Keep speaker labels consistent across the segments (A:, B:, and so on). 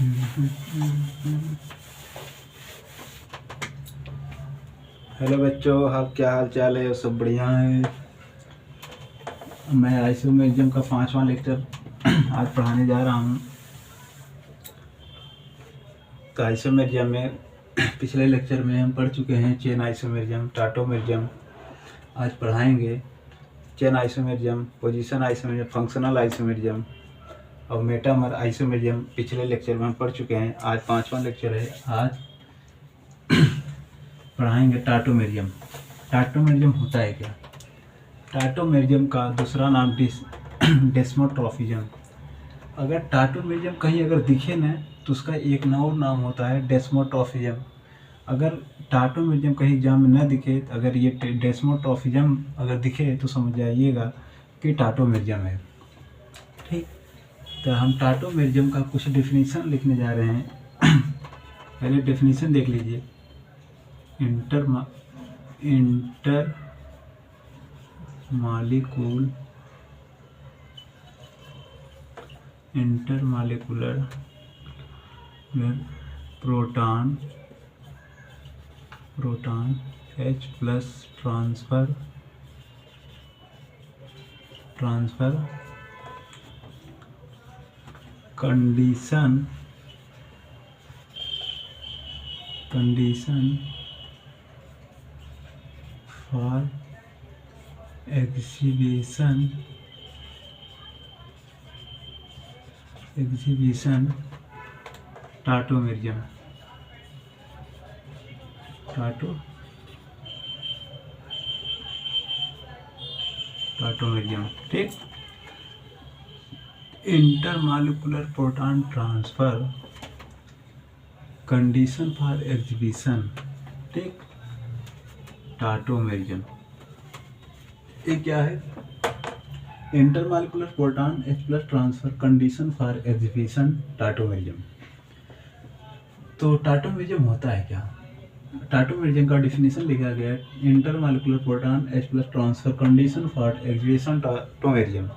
A: Hello बच्चों, आप क्या हाल चाल है? सब बढ़िया है। मैं आईसीयू म्यूजियम का 5वां लेक्चर आज पढ़ाने जा रहा हूँ। तो आईसीयू म्यूजियम में पिछले लेक्चर में हम पढ़ चुके हैं चेन आईसीयू म्यूजियम, टाटो म्यूजियम। आज पढ़ाएंगे chain ICU museum, position ICU museum, functional ICU museum और मेटामर आईसीयू म्यूजियम। पिछले लेक्चर में हम पढ़ चुके हैं। आज 5वां लेक्चर है। आज पढ़ाएंगे टाटो म्यूजियम। टाटो म्यूजियम होता है क्या? टाटो म्यूजियम का दूसरा नाम डेस्मोट्रॉफिज्म। अगर टाटो म्यूजियम कहीं अगर दिखे ना तो उसका एक और नाम होता है डेस्मोट्रॉफिज्म। अगर टाटो म्यूजियम कहीं एग्जाम में न दिखे, अगर ये डेस्मोट्रॉफिज्म अगर दिखे तो समझ जाइएगा कि टाटो म्यूजियम है। ठीक, तो हम टाटो म्यूजियम का कुछ डेफिनेशन लिखने जा रहे हैं। पहले डेफिनेशन देख लीजिए। Intermolecular proton H plus transfer condition for exhibition tautomerism. ठीक, intermolecular proton transfer condition for exhibition. ठीक, टाटो म्यूजियम ये क्या है? Intermolecular proton H plus transfer condition for exhibition tautomerism. तो टाटो म्यूजियम होता है क्या? टाटो म्यूजियम का डिफिनेशन लिखा गया है, intermolecular proton H plus transfer condition for exhibition tautomerism.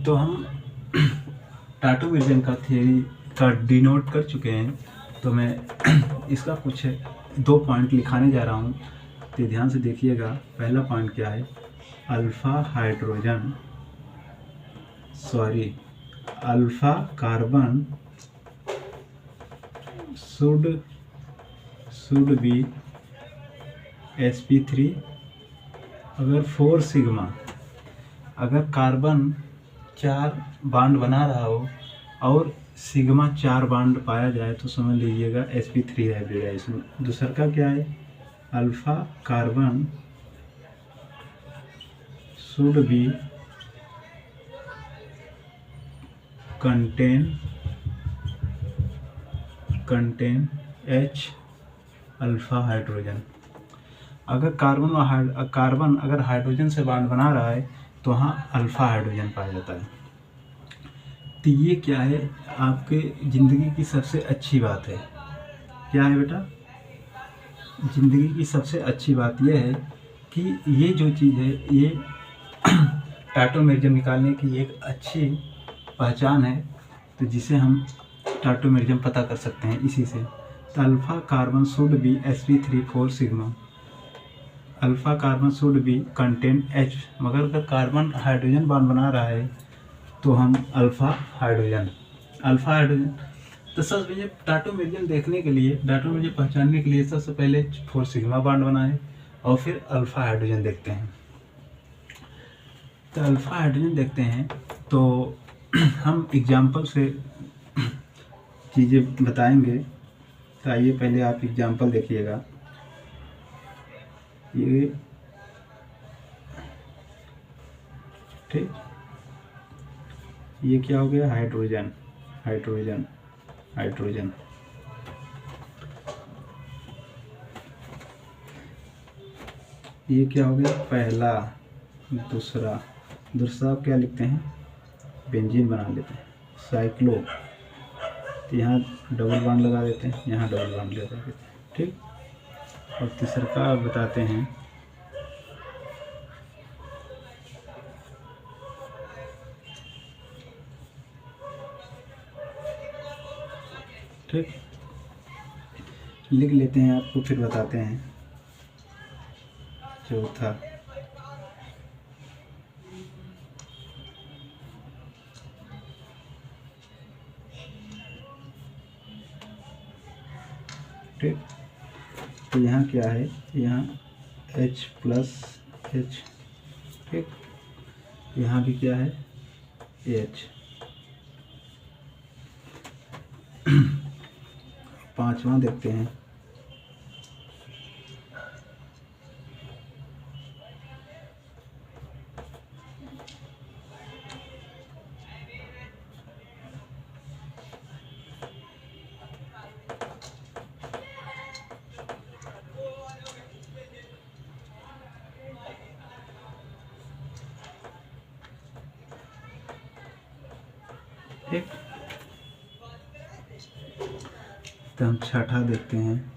A: तो हम टाटो म्यूजियम का थियरी का डिनोट कर चुके हैं। तो मैं इसका कुछ 2 पॉइंट लिखाने जा रहा हूँ, तो ध्यान से देखिएगा। पहला पॉइंट क्या है? Alpha carbon should be sp3 अगर 4 सिग्मा। अगर कार्बन 4 बांड बना रहा हो और सिग्मा 4 बांड पाया जाए तो समझ लीजिएगा sp3 हाइब्रिडाइजेशन। दूसरा का क्या है? Alpha carbon should be contain H alpha hydrogen. अगर कार्बन अगर हाइड्रोजन से बांड बना रहा है तो वहाँ अल्फा हाइड्रोजन पाया जाता है। तो ये क्या है? आपके ज़िंदगी की सबसे अच्छी बात है। क्या है बेटा? ज़िंदगी की सबसे अच्छी बात यह है कि ये जो चीज़ है ये टाटो म्यूजियम निकालने की एक अच्छी पहचान है, तो जिसे हम टाटो म्यूजियम पता कर सकते हैं इसी से। तो alpha carbon should be sp3 4 sigma. Alpha carbon should be contain H। मगर अगर कार्बन हाइड्रोजन बांड बना रहा है तो हम अल्फा हाइड्रोजन। तो सबसे पहले टाटो म्यूजियम देखने के लिए, टाटो म्यूजियम पहचानने के लिए सबसे पहले 4 सिग्मा बांड बनाए और फिर अल्फा हाइड्रोजन देखते हैं। तो अल्फा हाइड्रोजन देखते हैं तो हम एग्जाम्पल से चीज़ें बताएंगे। तो आइए पहले आप एग्जाम्पल देखिएगा। ये ठीक, ये क्या हो गया? हाइड्रोजन। ये क्या हो गया? पहला। दूसरा क्या लिखते हैं? बेंजीन बना लेते हैं, साइक्लो। तो यहाँ डबल बॉन्ड लगा देते हैं, यहाँ डबल बॉन्ड लगा देते हैं। ठीक, और तीसरा का बताते हैं ठीक, लिख लेते हैं, आपको फिर बताते हैं। चौथा, ठीक, तो यहाँ क्या है, यहाँ H+H, ठीक, यहाँ भी क्या है H। पांचवा देखते हैं, ठीक, तो हम छठा देखते हैं।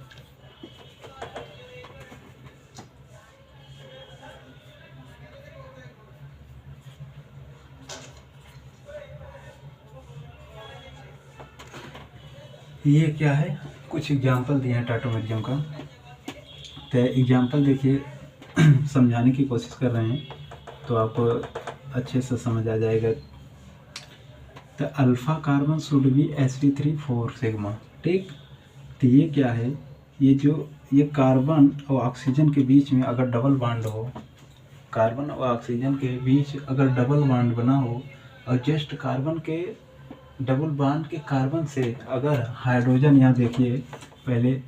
A: ये क्या है, कुछ एग्जाम्पल दिए हैं टाटोमेरिज्म का, तो एग्जाम्पल देखिए समझाने की कोशिश कर रहे हैं तो आपको अच्छे से समझ आ जाएगा। तो alpha carbon should be sp3 4 sigma, ठीक, तो ये क्या है, ये कार्बन और ऑक्सीजन के बीच में अगर डबल बॉन्ड हो, कार्बन और ऑक्सीजन के बीच अगर डबल बॉन्ड बना हो और जस्ट कार्बन के डबल बॉन्ड के कार्बन से अगर हाइड्रोजन, यहाँ देखिए पहले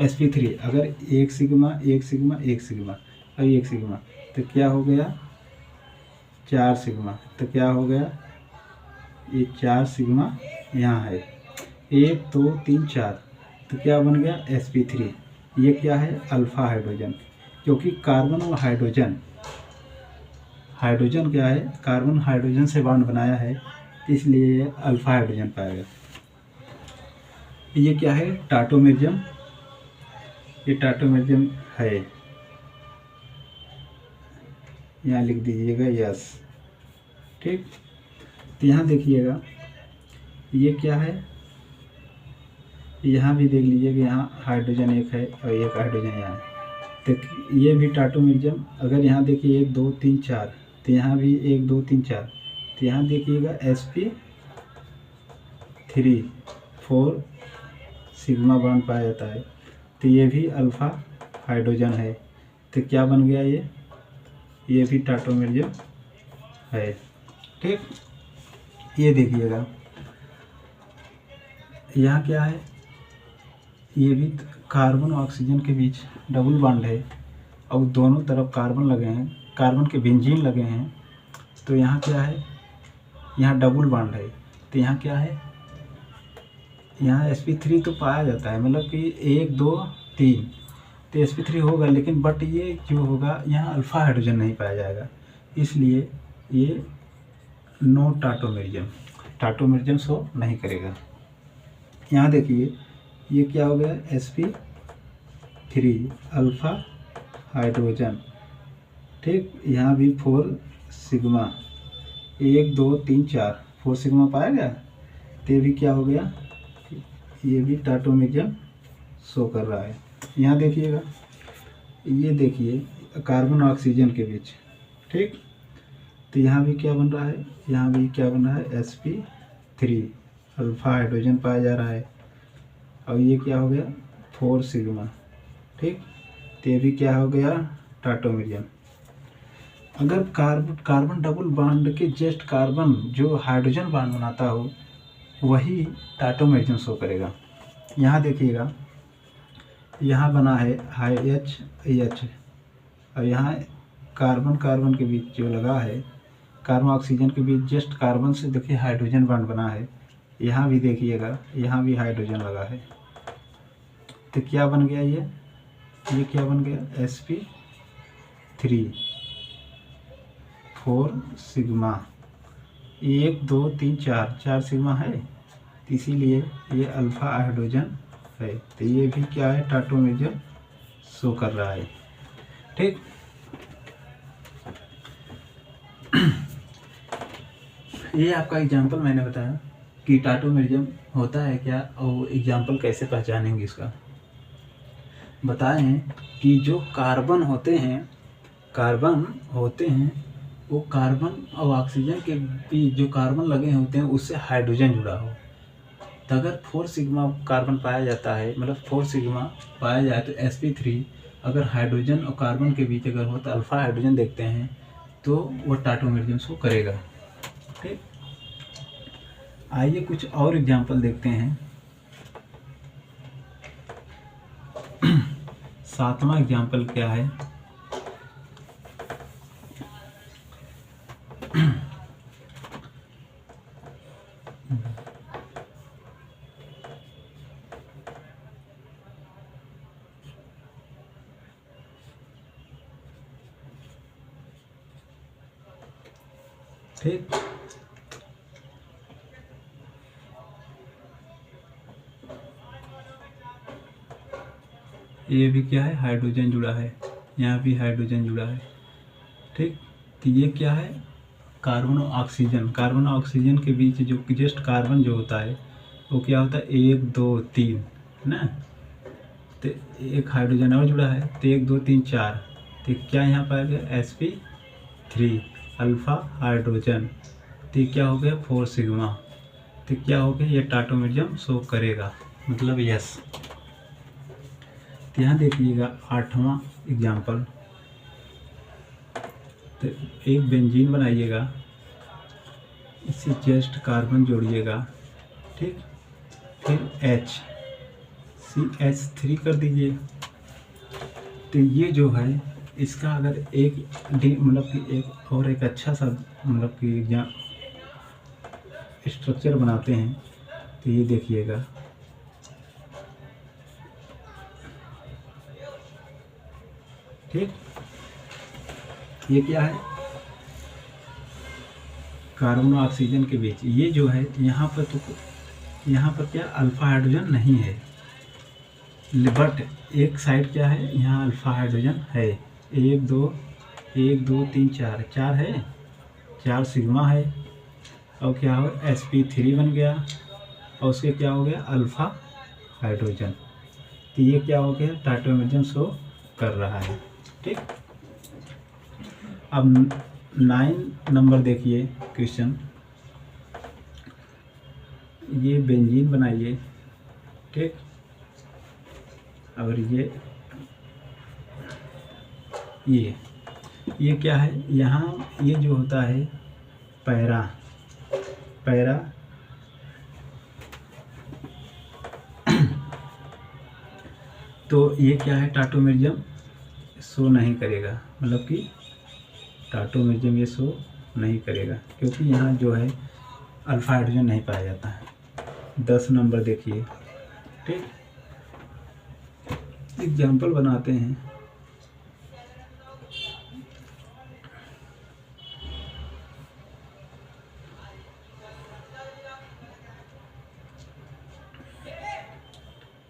A: sp3, अगर एक सिग्मा एक सिग्मा एक सिग्मा और एक सिग्मा, तो क्या हो गया 4 सिग्मा, तो क्या हो गया ये 4 सिग्मा यहाँ है, 1 2 3 4, तो क्या बन गया sp3। ये क्या है अल्फ़ा हाइड्रोजन, क्योंकि कार्बन और हाइड्रोजन क्या है, कार्बन हाइड्रोजन से बॉन्ड बनाया है, इसलिए ये अल्फ़ा हाइड्रोजन पाएगा। ये क्या है टाटोमेरिज्म, ये टाटोमेरिज्म है, यहाँ लिख दीजिएगा यस, ठीक, तो यहाँ देखिएगा ये क्या है, यहाँ भी देख लीजिए कि यहाँ हाइड्रोजन एक है और एक हाइड्रोजन यहाँ है, तो ये भी टाटोमेरिज्म। अगर यहाँ देखिए 1 2 3 4, तो यहाँ भी 1 2 3 4, तो यहाँ देखिएगा sp3 4 सिग्मा बॉन्ड पाया जाता है, तो ये भी अल्फ़ा हाइड्रोजन है, तो क्या बन गया ये भी टाटोमेरिज्म है, ठीक। ये देखिएगा यहाँ क्या है, ये भी कार्बन और ऑक्सीजन के बीच डबल बॉन्ड है और दोनों तरफ कार्बन लगे हैं, कार्बन के बेंजीन लगे हैं, तो यहाँ क्या है, यहाँ डबल बॉन्ड है, तो यहाँ क्या है, यहाँ sp3 तो पाया जाता है, मतलब कि 1 2 3, तो sp3 होगा, लेकिन बट ये जो होगा यहाँ अल्फ़ा हाइड्रोजन नहीं पाया जाएगा, इसलिए ये नो टाटोमेरिज्म शो नहीं करेगा। यहाँ देखिए ये क्या हो गया sp3 अल्फ़ा हाइड्रोजन, ठीक, यहाँ भी 4 सिग्मा 1 2 3 4 4 सिग्मा पाया गया, तो ये भी क्या हो गया, ये भी टाटोमेरिज्म शो कर रहा है। यहाँ देखिएगा, ये देखिए कार्बन ऑक्सीजन के बीच, ठीक, तो यहाँ भी क्या बन रहा है, यहाँ भी क्या बन रहा है sp3 अल्फ़ा हाइड्रोजन पाया जा रहा है, और ये क्या हो गया 4 सिग्मा, ठीक, तो ये भी क्या हो गया टाटोमेरिज्म। अगर कार्बन डबल बॉन्ड के जस्ट कार्बन जो हाइड्रोजन बॉन्ड बनाता हो वही टाटोमेरिज्म शो करेगा। यहाँ देखिएगा यहाँ बना है H और यहाँ कार्बन के बीच जो लगा है, कार्बन ऑक्सीजन के बीच जस्ट कार्बन से देखिए हाइड्रोजन बॉन्ड बना है, यहाँ भी देखिएगा यहाँ भी हाइड्रोजन लगा है, तो क्या बन गया ये क्या बन गया sp3 4 सिग्मा 1 2 3 4 सिग्मा है, इसीलिए ये अल्फ़ा हाइड्रोजन है, तो ये भी क्या है टाटोमेरिज्म शो कर रहा है, ठीक। ये आपका एग्जाम्पल मैंने बताया, कि टाटोमेरिज्म होता है क्या और एग्जाम्पल कैसे पहचानेंगे इसका। बताए हैं कि जो कार्बन होते हैं वो कार्बन और ऑक्सीजन के बीच जो कार्बन लगे होते हैं उससे हाइड्रोजन जुड़ा हो। तो अगर 4 सिग्मा कार्बन पाया जाता है, मतलब 4 सिग्मा पाया जाए तो sp3 अगर हाइड्रोजन और कार्बन के बीच अगर हो तो अल्फा हाइड्रोजन देखते हैं तो वो टाटोमेरिज्म शो करेगा। ठीक, आइए कुछ और एग्जांपल देखते हैं। 7वां एग्जांपल क्या है। ठीक, ये भी क्या है, हाइड्रोजन जुड़ा है, यहाँ भी हाइड्रोजन जुड़ा है। ठीक, तो ये क्या है, कार्बन और ऑक्सीजन के बीच जो जस्ट कार्बन जो होता है वो क्या होता है 1 2 3 ना, तो एक हाइड्रोजन और जुड़ा है तो 1 2 3 4, तो क्या यहाँ पाया गया sp3 अल्फा हाइड्रोजन, तो क्या हो गया 4 सिग्मा, तो क्या हो गया ये टाटोमेरिज्म शो करेगा, मतलब यस। यहाँ देखिएगा 8वां एग्जाम्पल, तो एक बेंजीन बनाइएगा, इससे जस्ट कार्बन जोड़िएगा, ठीक, फिर CH3 कर दीजिए। तो ये जो है इसका अगर एक मतलब कि एक अच्छा सा मतलब कि स्ट्रक्चर बनाते हैं तो ये देखिएगा, ठीक, ये क्या है कार्बन और ऑक्सीजन के बीच, ये जो है यहाँ पर क्या अल्फा हाइड्रोजन नहीं है, बट एक साइड क्या है यहाँ अल्फा हाइड्रोजन है, 1 2 3 4 है, 4 सिग्मा है, और क्या हो sp3 बन गया और उसके क्या हो गया अल्फा हाइड्रोजन, तो ये क्या हो गया टाटोमेरिज्म शो कर रहा है। ठीक, अब 9 नंबर देखिए क्वेश्चन, ये बेंजीन बनाइए, ठीक, और ये क्या है, यहाँ ये जो होता है पैरा तो ये क्या है टाटोमेरिज्म शो नहीं करेगा, मतलब कि टाटोमेरिज्म ये शो नहीं करेगा क्योंकि यहाँ जो है अल्फा हाइड्रोजन नहीं पाया जाता है। 10 नंबर देखिए, ठीक, एग्जाम्पल बनाते हैं।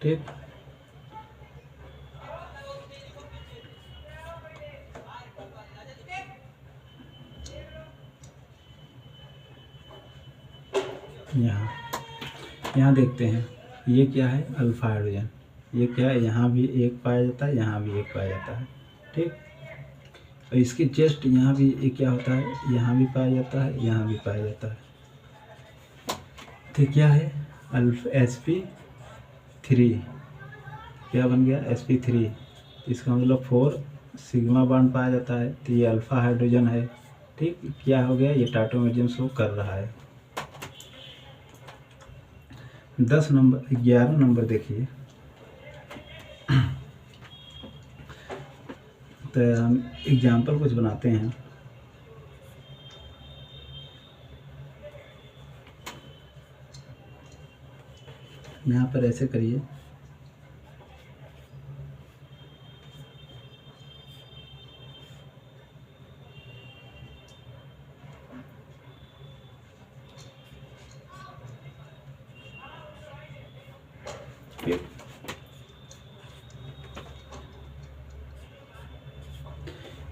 A: ठीक, यहाँ देखते हैं ये क्या है अल्फा हाइड्रोजन, ये क्या है यहाँ भी एक पाया जाता है, यहाँ भी एक पाया जाता है। ठीक, और इसके जस्ट यहाँ भी एक क्या होता है, यहाँ भी पाया जाता है, यहाँ भी पाया जाता है। तो क्या है sp3 क्या बन गया sp3, इसका मतलब 4 सिग्मा बॉन्ड पाया जाता है, तो ये अल्फा हाइड्रोजन है। ठीक, क्या हो गया ये टाटोमेरिज्म शो कर रहा है। 10 नंबर 11 नंबर देखिए, तो हम एग्जाम्पल कुछ बनाते हैं। यहाँ पर ऐसे करिए,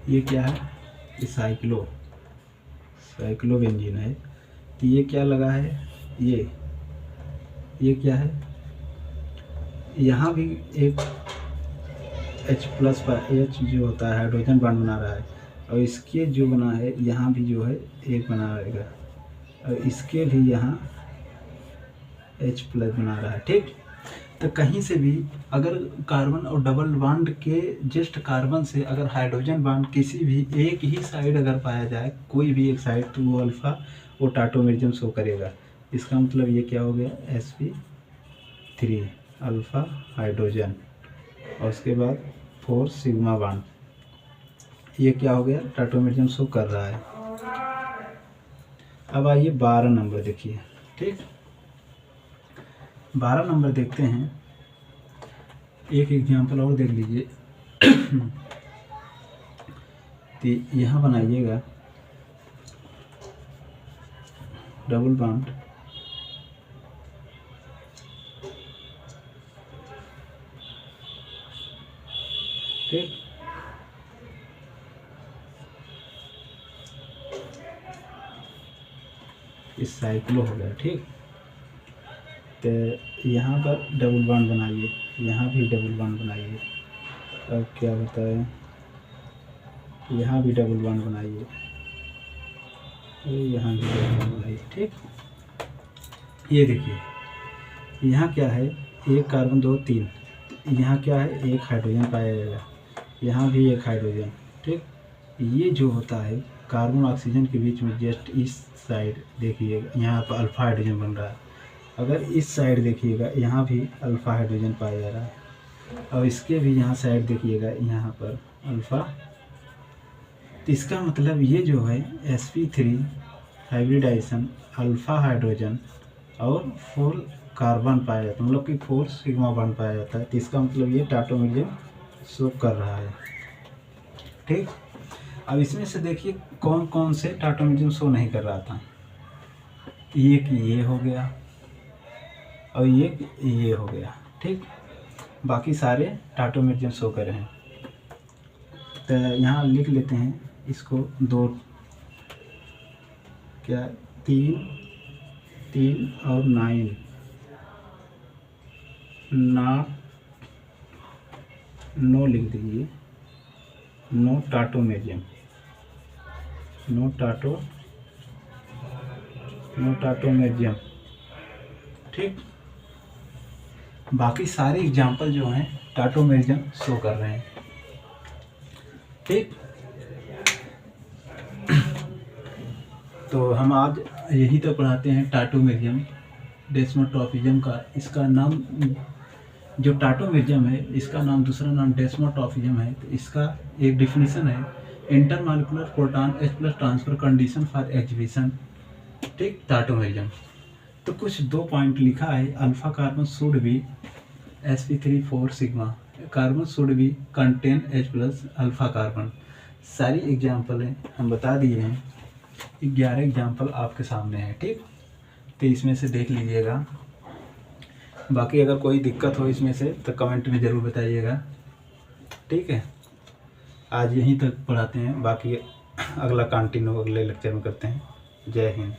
A: ये क्या है, ये साइक्लो बेंजीन है, तो ये क्या लगा है, ये ये क्या है, यहाँ भी एक H प्लस पर H जो होता है हाइड्रोजन बॉन्ड बना रहा है, और इसके जो बना है यहाँ भी जो है एक बना रहेगा, और इसके भी यहाँ H प्लस बना रहा है। ठीक, तो कहीं से भी अगर कार्बन और डबल बॉन्ड के जस्ट कार्बन से अगर हाइड्रोजन बॉन्ड किसी भी एक ही साइड अगर पाया जाए, कोई भी एक साइड, तो वो अल्फ़ा वो टाटोमेरिज्म शो करेगा। इसका मतलब ये क्या हो गया, sp3 अल्फ़ा हाइड्रोजन, और उसके बाद 4 सिग्मा बॉन्ड, ये क्या हो गया, टाटोमेरिज्म शो कर रहा है। अब आइए 12 नंबर देखिए। ठीक, 12 नंबर देखते हैं, एक एग्जाम्पल और देख लीजिए। तो यहाँ बनाइएगा डबल बॉन्ड, ठीक, इस साइक्लो हो गया। ठीक, तो यहाँ पर डबल बॉन्ड बनाइए, यहाँ भी डबल बॉन्ड बनाइए, अब क्या बताएं, यहाँ भी डबल बॉन्ड बनाइए, यहाँ भी डबल बॉन्ड बनाइए। ठीक, ये देखिए यहाँ क्या है, एक कार्बन 2 3, यहाँ क्या है, एक हाइड्रोजन पाया जाएगा, यहाँ भी एक हाइड्रोजन। ठीक, ये जो होता है कार्बन ऑक्सीजन के बीच में जस्ट इस साइड देखिएगा, यहाँ पर अल्फ़ा हाइड्रोजन बन रहा है। अगर इस साइड देखिएगा, यहाँ भी अल्फ़ा हाइड्रोजन पाया जा रहा है, और इसके भी यहाँ साइड देखिएगा, यहाँ पर अल्फ़ा। तो इसका मतलब ये जो है sp3 हाइब्रिडाइजेशन अल्फ़ा हाइड्रोजन और 4 कार्बन पाया जाता है, मतलब कि 4 सिग्मा बॉन्ड पाया जाता है। तो इसका मतलब ये टाटोमेरिज्म शो कर रहा है। ठीक, अब इसमें से देखिए कौन कौन से टाटोमेरिज्म शो नहीं कर रहा था। एक ये हो गया और ये हो गया। ठीक, बाकी सारे टाटोमेरिज्म शो कर रहे हैं। तो यहाँ लिख लेते हैं इसको, 2 क्या 3 और 9 नो लिख दीजिए, नो टाटोमेरिज्म, नो टाटोमेरिज्म। ठीक, बाकी सारे एग्जाम्पल जो हैं टाटोमेरिज्म शो कर रहे हैं। ठीक, तो हम आज यही तो पढ़ाते हैं टाटोमेरिज्म, डेस्मोट्रॉफिज्म का। इसका नाम जो टाटोमेरिज्म है, इसका नाम दूसरा नाम डेस्मोट्रॉफिज्म है। तो इसका एक डिफिनीशन है, intermolecular proton H+ transfer condition for exhibition. ठीक, टाटोमेरिज्म। तो कुछ 2 पॉइंट लिखा है, alpha carbon should be sp3 4 sigma, carbon should be contain H+ alpha carbon. सारी एग्जाम्पल हैं हम बता दिए हैं, 11 एग्जाम्पल आपके सामने हैं। ठीक, तो इसमें से देख लीजिएगा, बाकी अगर कोई दिक्कत हो इसमें से तो कमेंट में ज़रूर बताइएगा। ठीक है, आज यहीं तक पढ़ाते हैं, बाकी अगला कंटिन्यू अगले लेक्चर में करते हैं। जय हिंद।